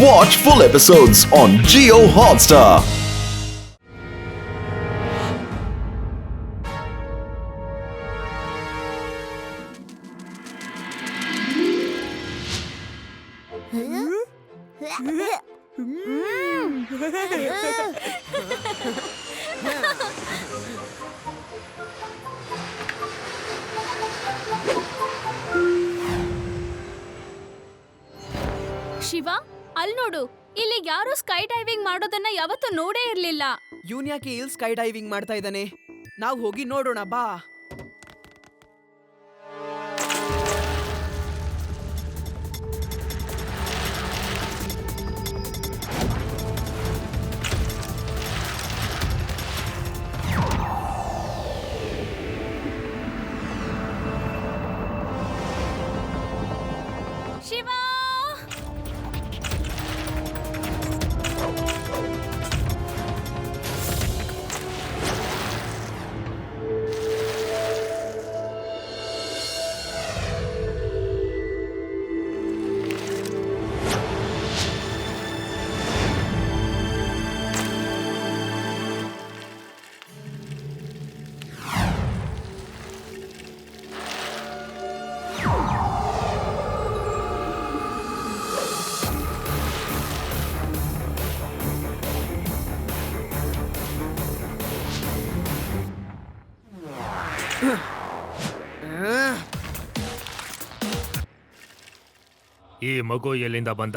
Watch full episodes on Jio Hotstar. Shiva, ಅಲ್ಲಿ ನೋಡು, ಇಲ್ಲಿ ಯಾರು ಸ್ಕೈ ಡೈವಿಂಗ್ ಮಾಡೋದನ್ನ ಯಾವತ್ತೂ ನೋಡೇ ಇರ್ಲಿಲ್ಲ. ಇವನ್ ಯಾಕೆ ಇಲ್ಲಿ ಸ್ಕೈ ಡೈವಿಂಗ್ ಮಾಡ್ತಾ ಇದ್ದಾನೆ? ನಾವು ಹೋಗಿ ನೋಡೋಣ ಬಾ. ಶಿವ, ಈ ಮಗು ಎಲ್ಲಿಂದ ಬಂದ?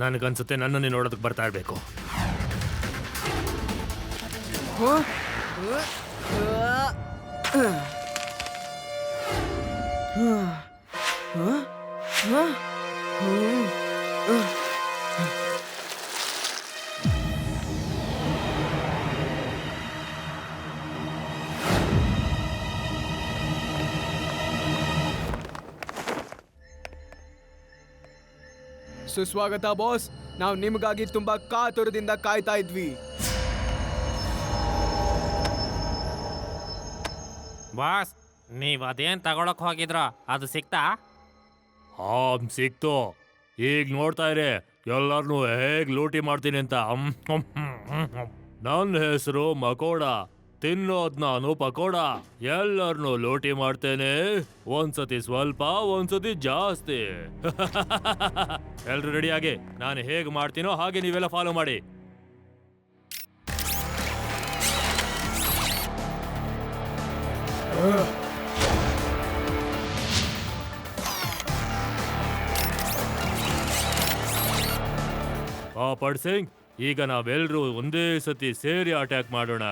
ನನಗನ್ಸುತ್ತೆ ನನ್ನನ್ನೇ ನೋಡೋದಕ್ಕೆ ಬರ್ತಾ ಇರಬೇಕು. ಸುಸ್ವಾಗತ ಬಾಸ್. ನಾವು ನಿಮಗಾಗಿ ತುಂಬಾ ಕಾತುರದಿಂದ ಕಾಯ್ತಾ ಇದ್ವಿ. ಬಾಸ್, ನೀವ್ ಅದೇನ್ ತಗೊಳಕ್ ಹೋಗಿದ್ರ ಅದು ಸಿಕ್ತಾ? ಸಿಕ್ತು. ಈಗ ನೋಡ್ತಾ ಇರಿ ಎಲ್ಲರನ್ನೂ ಹೇಗ್ ಲೂಟಿ ಮಾಡ್ತೀನಿ ಅಂತ. ನನ್ನ ಹೆಸರು ಮಕೋಡ. ತಿನ್ನೋದ್ ನಾನು ಪಕೋಡ. ಎಲ್ಲರನ್ನೂ ಲೂಟಿ ಮಾಡ್ತೇನೆ. ಒಂದ್ಸತಿ ಸ್ವಲ್ಪ, ಒಂದ್ಸತಿ ಜಾಸ್ತಿ. ಎಲ್ರು ರೆಡಿಯಾಗಿ, ನಾನು ಹೇಗ್ ಮಾಡ್ತೀನೋ ಹಾಗೆ ನೀವೆಲ್ಲ ಫಾಲೋ ಮಾಡಿ. ಪಾಪಡ್ ಸಿಂಗ್, ಈಗ ನಾವೆಲ್ಲರೂ ಒಂದೇ ಸತಿ ಸೇರಿ ಅಟ್ಯಾಕ್ ಮಾಡೋಣ.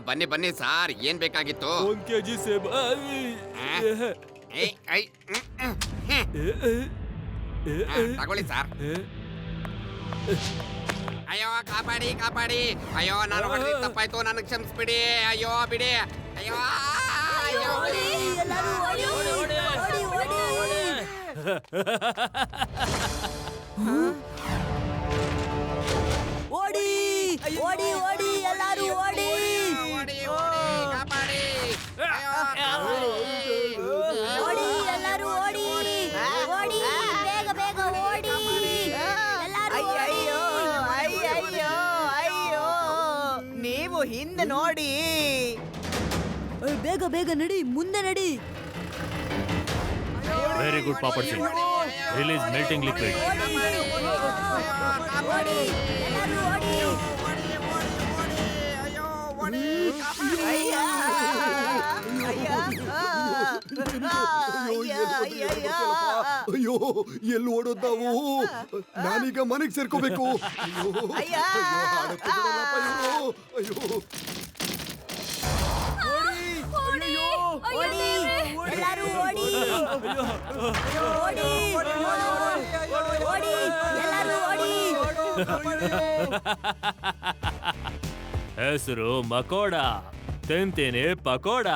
ಬನ್ನಿ ಬನ್ನಿ ಸಾರ್, ಏನ್ ಬೇಕಾಗಿತ್ತು? 1 kg ಸೇಬ್. ತಗೊಳ್ಳಿ ಸಾರ್. ಅಯ್ಯೋ ಕಾಪಾಡಿ ಕಾಪಾಡಿ. ಅಯ್ಯೋ ನಾನು ಹೊಡೆದಿದ್ದು ತಪ್ಪಾಯ್ತು, ನನಗೆ ಕ್ಷಮಿಸ್ಬಿಡಿ. ಅಯ್ಯೋ ಬಿಡಿ. ಅಯ್ಯೋ ಅಯ್ಯೋ ಓಡಿ ಓಡಿ ಓಡಿ, ಎಲ್ಲರೂ ಓಡಿ. ಓಡಿ ಓಡಿ ಕಾಪಾಡಿ. ಓಡಿ ಎಲ್ಲರೂ ಓಡಿ ಓಡಿ, ಬೇಗ ಬೇಗ ಓಡಿ ಎಲ್ಲರೂ. ಅಯ್ಯಯ್ಯೋ ಅಯ್ಯಯ್ಯೋ ಅಯ್ಯೋ, ನೀವು ಹಿಂದೆ ನೋಡಿ. ಬೇಗ ಬೇಗ ನಡಿ, ಮುಂದೆ ನಡಿ. Very good papad Singh. Release melting liquid. ಓಡಿ ಎಲ್ಲರೂ ಓಡಿ. ಅಯ್ಯೋ, ಎಲ್ಲಿ ಓಡೋದ್ ನಾವು? ನಾನೀಗ ಮನೆಗೆ ಸೇರ್ಕೋಬೇಕು. ಅಯ್ಯೋ. ಓಡಿ ಎಲ್ಲರೂ ಓಡಿ ಓಡಿ ಓಡಿ ಎಲ್ಲರೂ ಓಡಿ. ಹೆಸರು ಮಕೋಡ. ತಿಂತೀನಿ ಪಕೋಡ.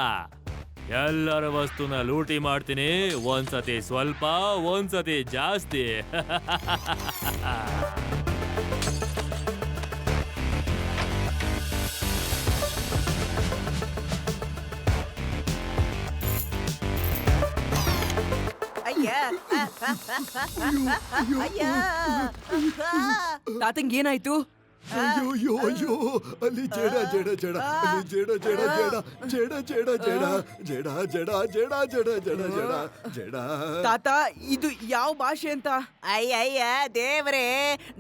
ಎಲ್ಲರ ವಸ್ತುನ ಲೂಟಿ ಮಾಡ್ತೀನಿ. ಒಂದ್ಸತಿ ಸ್ವಲ್ಪ, ಒಂದ್ಸತಿ ಜಾಸ್ತಿ. ಅಯ್ಯ ತಾತಂಗ್ ಏನಾಯ್ತು? ಅಯ್ಯೋ ಅಯ್ಯೋ ಅಯ್ಯೋ ಅಲ್ಲಿ ಜಡ ಜಡ ಜಡ ಅಲ್ಲಿ ಜಡ ಜಡ ಜಡ ಜಡ ಜಡ ಜಡ ಜಡ ಜಡ ಜಡ ಜಡ ಜಡ ಜಡ ಜಡ ತಾತ ಇದು ಯಾವ ಭಾಷೆ ಅಂತ? ಅಯ್ಯಯ್ಯ ದೇವ್ರೆ,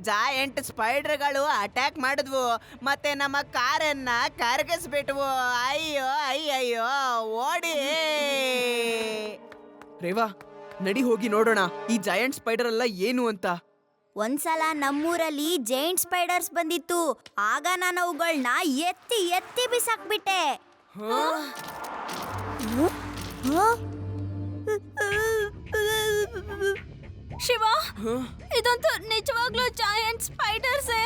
ಜಾಯಂಟ್ ಸ್ಪೈಡರ್ಗಳು ಅಟ್ಯಾಕ್ ಮಾಡಿದ್ವು ಮತ್ತೆ ನಮ್ಮ ಕಾರನ್ನ ಕರಗಿಸ್ಬಿಟ್ವು. ಅಯ್ಯೋ ಅಯ್ಯಯ್ಯೋ ಓಡಿ. ರೇವಾ, ನಡಿ ಹೋಗಿ ನೋಡೋಣ ಈ ಜಾಯಂಟ್ ಸ್ಪೈಡರ್ ಎಲ್ಲ ಏನು ಅಂತ. ಒಂದ್ಸಲ ನಮ್ಮೂರಲ್ಲಿ ಜೈಂಟ್ ಸ್ಪೈಡರ್ಸ್ ಬಂದಿತ್ತು. ಆಗ ನಾನು ಅವುಗಳನ್ನ ಎತ್ತಿ ಎತ್ತಿ ಬಿಸಾಕ್ಬಿಟ್ಟೆ. ಶಿವ, ಇದಂತೂ ನಿಜವಾಗ್ಲೂ ಜಾಯಂಟ್ ಸ್ಪೈಡರ್ಸೇ.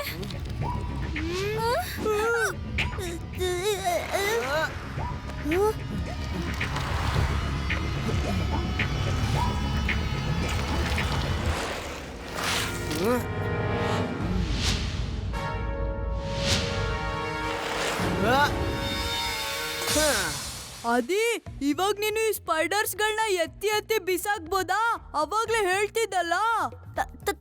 ಅದೇ ಇವಾಗ ನೀನು ಈ ಸ್ಪೈಡರ್ಸ್ ಗಳನ್ನ ಎತ್ತಿ ಎತ್ತಿ ಬಿಸಾಕ್ಬೋದಾ? ಅವಾಗ್ಲೇ ಹೇಳ್ತಿದ್ದಲ್ಲ.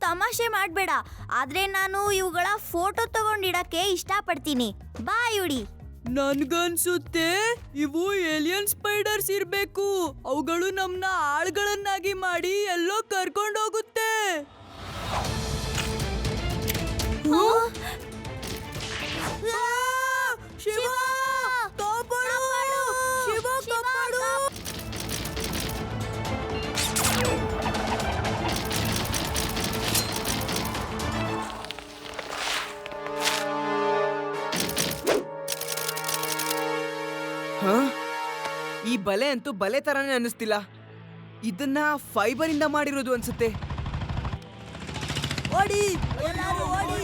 ತಮಾಷೆ ಮಾಡ್ಬೇಡ, ಆದ್ರೆ ನಾನು ಇವುಗಳ ಫೋಟೋ ತಗೊಂಡಿಡಕ್ಕೆ ಇಷ್ಟಪಡ್ತೀನಿ. ಬಾ ಇವ್ಡಿ. ನನ್ಗನ್ಸುತ್ತೆ ಇವು ಏಲಿಯನ್ ಸ್ಪೈಡರ್ಸ್ ಇರ್ಬೇಕು. ಅವುಗಳು ನಮ್ನ ಆಳ್ಗಳನ್ನಾಗಿ ಮಾಡಿ ಎಲ್ಲೋ ಕರ್ಕೊಂಡೋಗುತ್ತೆ. ಶಿವ ಕಾಪಾಡು! ಶಿವ ಕಾಪಾಡು! ಈ ಬಲೆ ಅಂತೂ ಬಲೆ ತರಾನೇ ಅನ್ನಿಸ್ತಿಲ್ಲ. ಇದನ್ನ ಫೈಬರ್ ಇಂದ ಮಾಡಿರೋದು ಅನ್ಸುತ್ತೆ. ಓಡಿ, ಎಲ್ಲರೂ ಓಡಿ!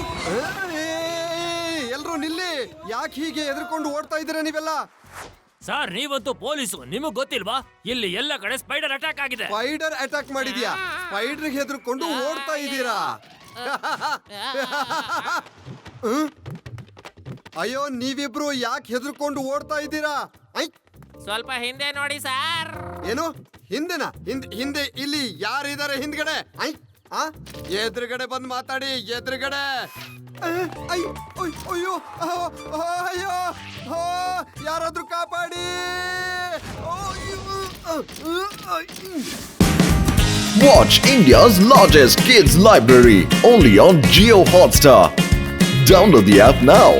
ಎಲ್ರು ನಿಲ್ಲಿ. ಯಾಕೆ ಹೀಗೆ ಎದ್ರಕೊಂಡು ಓಡ್ತಾ ಇದ್ದೀರಾ ನೀವೆಲ್ಲ? ಸರ್, ನೀವಂತೂ ಪೊಲೀಸು, ನಿಮಗ್ ಗೊತ್ತಿಲ್ವಾ? ಇಲ್ಲಿ ಎಲ್ಲ ಕಡೆ ಸ್ಪೈಡರ್ ಅಟ್ಯಾಕ್ ಆಗಿದೆ. ಸ್ಪೈಡರ್ ಅಟ್ಯಾಕ್ ಮಾಡಿದ್ಯಾ? ಸ್ಪೈಡರ್ ಹೆದರ್ಕೊಂಡು ಓಡ್ತಾ ಇದ್ದೀರಾ? ಅಯ್ಯೋ, ನೀವಿಬ್ರು ಯಾಕೆ ಹೆದರ್ಕೊಂಡು ಓಡ್ತಾ ಇದ್ದೀರಾ? ಸ್ವಲ್ಪ ಹಿಂದೆ ನೋಡಿ ಸರ್. ಏನು ಹಿಂದೆನಾ? ಹಿಂದೆ ಇಲ್ಲಿ ಯಾರಿದ್ದಾರೆ? ಹಿಂದ್ಗಡೆ ಎದುರುಗಡೆ ಬಂದು ಮಾತಾಡಿ. ಎದುರುಗಡೆ. ಅಯ್ಯೋ ಅಯ್ಯೋ, ಯಾರಾದ್ರೂ ಕಾಪಾಡಿ. Watch India's largest kids library only on Jio Hotstar. Download the app now.